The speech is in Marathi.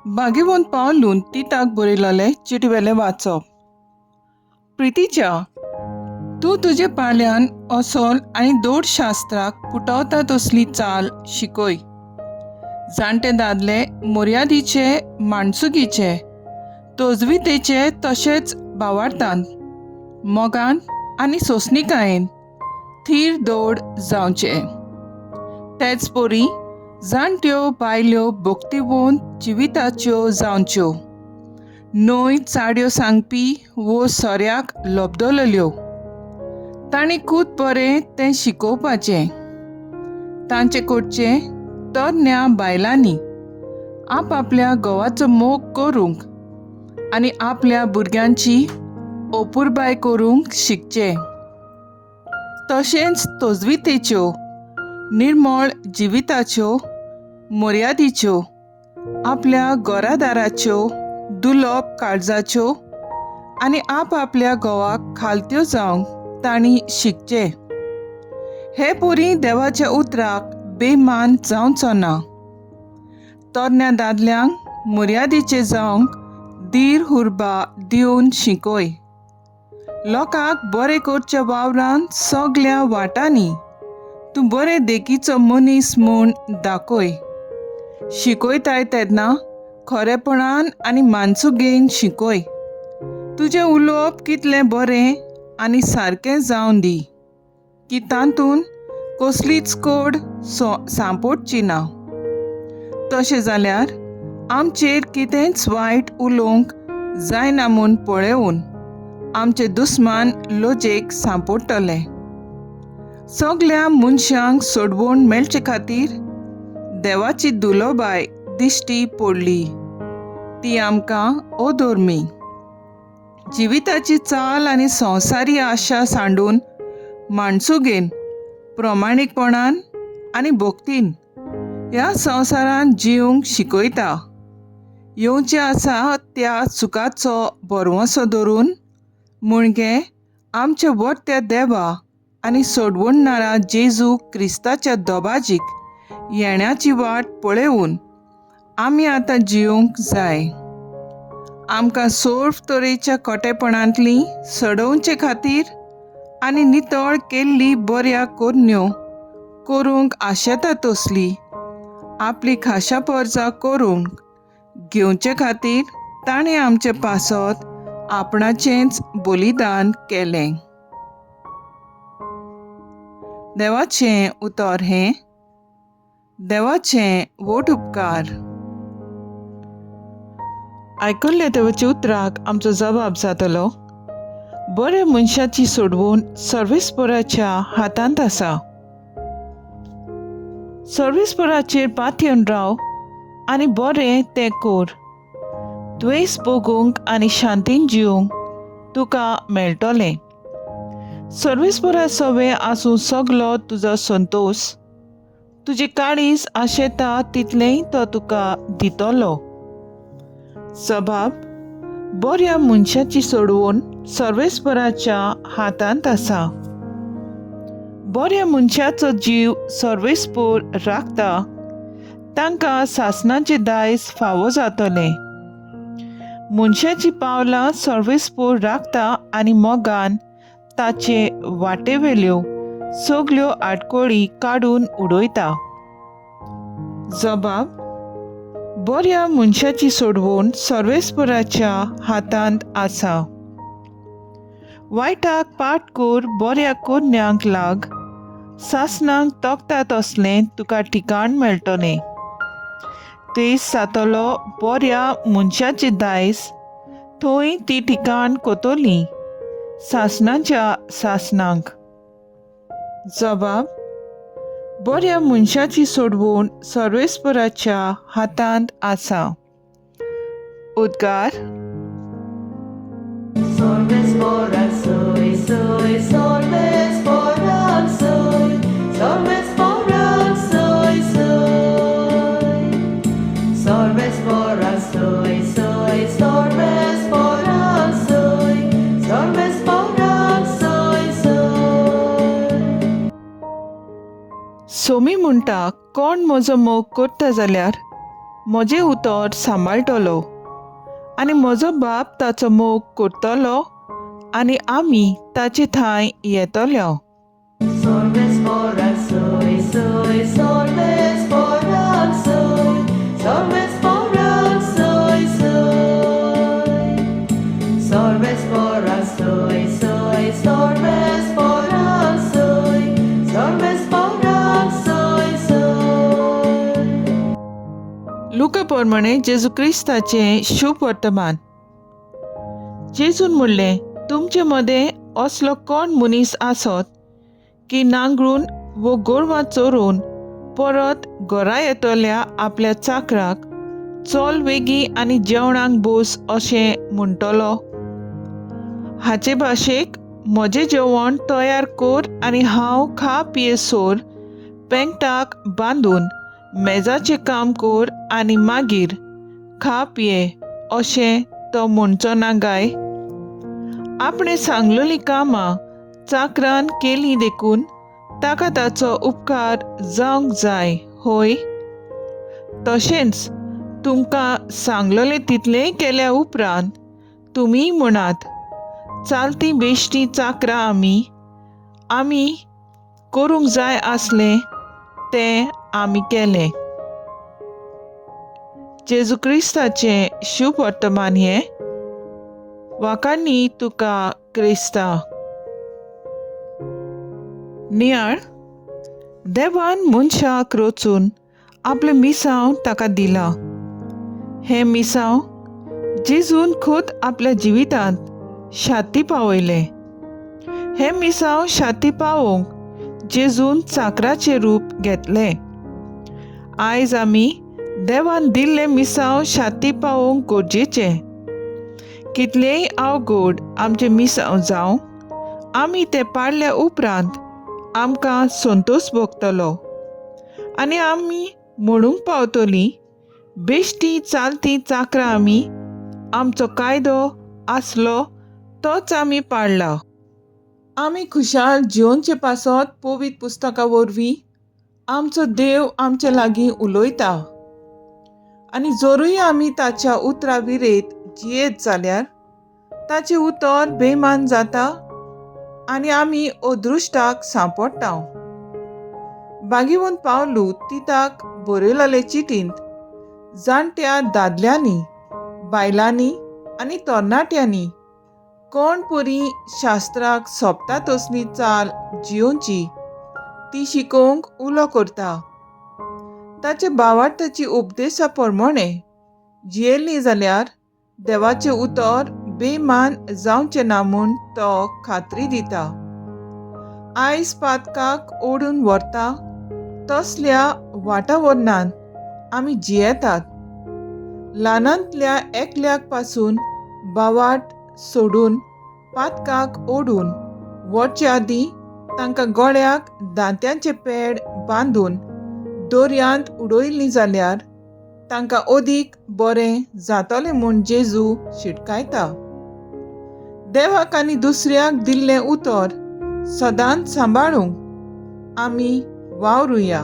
बागेवन पावलून तिताक बरयलोले चिटवेले वाचप। प्रितीच्या, तूं तुजे पाळ्यान असोल आनी दोड शास्त्राक फुटवता तसली चाल शिकय। जाणटे दादले मर्यादेचे, माणसुकीचे, तोजवितेचे तशेंच भावार्थान, मोगान आनी सोंसणिकायेन थीर दोड जावचे। तेच परी जाणट्यो बायल्यो भोगतीवन जिविताच्यो जावच्यो, न्हय चाड्यो सांगपी वो सोऱ्याक लोबदोलल्यो। तांणी खूद बरें तें शिकोवपाचें। तांचे कडचे तरण्या बायलांनी आपआपल्या घोवाचो मोग करूंक आनी आपल्या भुरग्यांची ओपुरबाय करूंक शिकचें। तशेंच तोजवितेच्यो, निर्मळ जिविताच्यो, मर्यादेच्यो, आपल्या घरादाराच्यो, दुलोप काळजाच्यो आनी आपआपल्या घोवाक खालत्यो जावंक तांणी शिकचें। हे परी देवाच्या उतराक बेमान जावचो ना। तरण्या दादल्यांक मर्यादेचे जावंक धीर उर्बा दिवन शिकय। लोकांक बरें करच्या वावरान सगल्या वाटांनी तूं बरें देखीचो मनीस म्हूण दाखय। शिकयताय तेन्ना खरेपणान आनी मानसुगेन शिकय। तुजें उलोवप कितलें बरें आनी सारकें जावन दी की तातूंत कसलीच कोड सांपडची ना। तशें जाल्यार आमचेर कितेंच वायट उलोवंक जायना म्हूण पळोवन आमचे दुस्मान लोजेक सांपडटले। सगल्या मनशांक सोडवण मेळचे खातीर देवाची दुलोबाय दिश्टी पडली, ती आमकां अधर्मी। जिविताची चाल आनी संवसारी आशा सांडून माणसुगेन, प्रमाणीकपणान आनी भोगतीन ह्या संवसारान जिवंक शिकयता। येवचें आसा त्या सुखाचो भरवंसो धरून मुणगे आमच्या वर्त्या देवा आनी सोडवणनारा जेजू क्रिस्ताच्या दोबाजीक येण्याची वाट पळोवन आमी आतां जिवंक जाय। आमकां सर्व तरेच्या खोटेपणांतलीं सडोवचे खातीर आनी नितळ केल्ली बऱ्या कोन्यो करूंक आशेता तसली आपली खाशा पर्जा करूंक घेवचे खातीर ताणें आमचे पासत आपणाचेंच बलिदान केलें। देवाचें उतर हें, देवाचें वोट उपकार। आयकल्ल्या देवाच्या उतराक आमचो जबाब जातलो, बऱ्या मनशाची सोडवण सर्वेस्पराच्या हातांत आसा। सर्वेस्पराचेर पातयेवन राव आनी बरें तें कर। द्वेस भोगूंक आनी शांतीन जिवंक तुका मेळटलें। सर्वेस्परा सवे आसूं सगलो तुजो संतोश, तुजी काळीज आशेता तितलेंय तो तुका दितलो। सबाब, बऱ्या मनशाची सोडवण सर्वेस्पराच्या हातांत आसा। बऱ्या मनशाचो जीव सर्वेस्पर राखता, तांकां सासणाचें दायज फावो जातलें। मनशाची पावलां सर्वेस्पर राखता आनी मोगान ताचे वाटेवेल्यो सगल्यो आडकोळी काडून उडयता। जबाब, बऱ्या मनशाची सोडवण सर्वेस्पराच्या हातांत आसा। वायटाक पाट कर, बऱ्या कोन्यांक लाग, सासणांक तोखता तसलें तुका ठिकाण मेळटलें। तेस जातलो बऱ्या मनशाचें दायज, थंय ती ठिकाण कोतोली सासणाच्या सासणांक। जबाब, बऱ्या मनशाची सोडवण सर्वेस्पराच्या हातांत आसा। उद्गार, Sorvesporak soy, soy, sorvesporak soy, sorvesporak soy, soy. Sorvesporak soy, soy, sorvesporak soy, sorvesporak soy, soy. Somi म्हणटा, कोण म्हजो मोग करता जाल्यार म्हजें उतर सांबाळटलो आनी म्हजो बाप ताचो मोग करतलो आनी आमी ताचे थंय येतल्यो. Solves moral soy, soy, solves moral soy, solves moral soy, soy. Solves moral soy, soy, solves moral soy, solves moral soy, soy. लुका प्रमाणे जेजू क्रिस्ताचें शुभ वर्तमान. जेजून म्हणलें, तुमचे मदें असलो कोण मनीस आसत की नांगरून वो गोरवां चोरून परत घरा येतल्या आपल्या चाकराक चल वेगी आनी जेवणाक बोस अशें म्हणटलो. हाचे भाशेक म्हजें जेवण तयार कर आनी हांव खा पियेसोर पेंगटाक बांदून मेजाचें काम कर आनी मागीर खा पिये अशें तो म्हणचो ना गाय. आपणे सांगलेलीं कामां चाकरान केलीं देखून ताका ताचो उपकार जावंक जाय, होय. तशेंच तुमकां सांगलेलें तितलेंय केल्या उपरांत तुमी म्हणात, चालती बेश्टी चाकरां आमी करूंक जाय आसलें तें आमी केलें. जेजू क्रिस्ताचें शुभ वर्तमान हें. वाखाणणी तुका क्रिस्ता. नियाळ. देवान मनशाक रचून आपलें मिसांव ताका दिलां. हें मिसांव जेजून खुद आपल्या जिवितांत शाती पावयलें. हें मिसांव शाती पावोवंक जेजून चाकराचें रूप घेतलें. आयज आमी देवान दिल्लें मिसांव शाती पावोवंक गरजेचें. कितलेंय अवघड आमचें मिसांव जावं, आमी तें पाळल्या उपरांत आमकां संतोश भोगतलो आनी आमी म्हणूंक पावतलीं, बेश्टी चालती चाकरां आमचो कायदो आसलो तोच आमी पाळला. आमी खुशाल जिवनचे पासत पवित्र पुस्तका वरवीं आमचो देव आमचे लागीं उलयता आनी जरूय आमी ताच्या उतरां विरेत जियेत जाल्यार ताचें उतर बेमान जाता आनी आमी अदृश्टाक सांपडटा. भागिवंत पावलू तिताक बरयलेले चिटींत जाणट्या दादल्यांनी, बायलांनी आनी तरणाट्यांनी कोण परी शास्त्राक सोबता तसली चाल जियोवची ती शिकोवंक उलो करता. ताचे भावार्थाची उपदेशा प्रमाणे जियेलीं जाल्यार देवाचें उतर बेमान जावचें ना म्हूण तो खात्री दिता. आयज पातकाक ओडून व्हरता तसल्या वातावरणांत आमी जियेतात. ल्हानांतल्या एकल्याक पासून भावाट सोडून पातकाक ओडून व्हरचे आदीं तांकां गळ्याक दांत्यांचें पेड बांदून दर्यांत उडयलीं जाल्यार तांकां अदीक बरें जातलें म्हूण जेजू शिटकायता. देवाक आनी दुसऱ्याक दिल्लें उतर सदांच सांबाळूंक आमी वावरुया.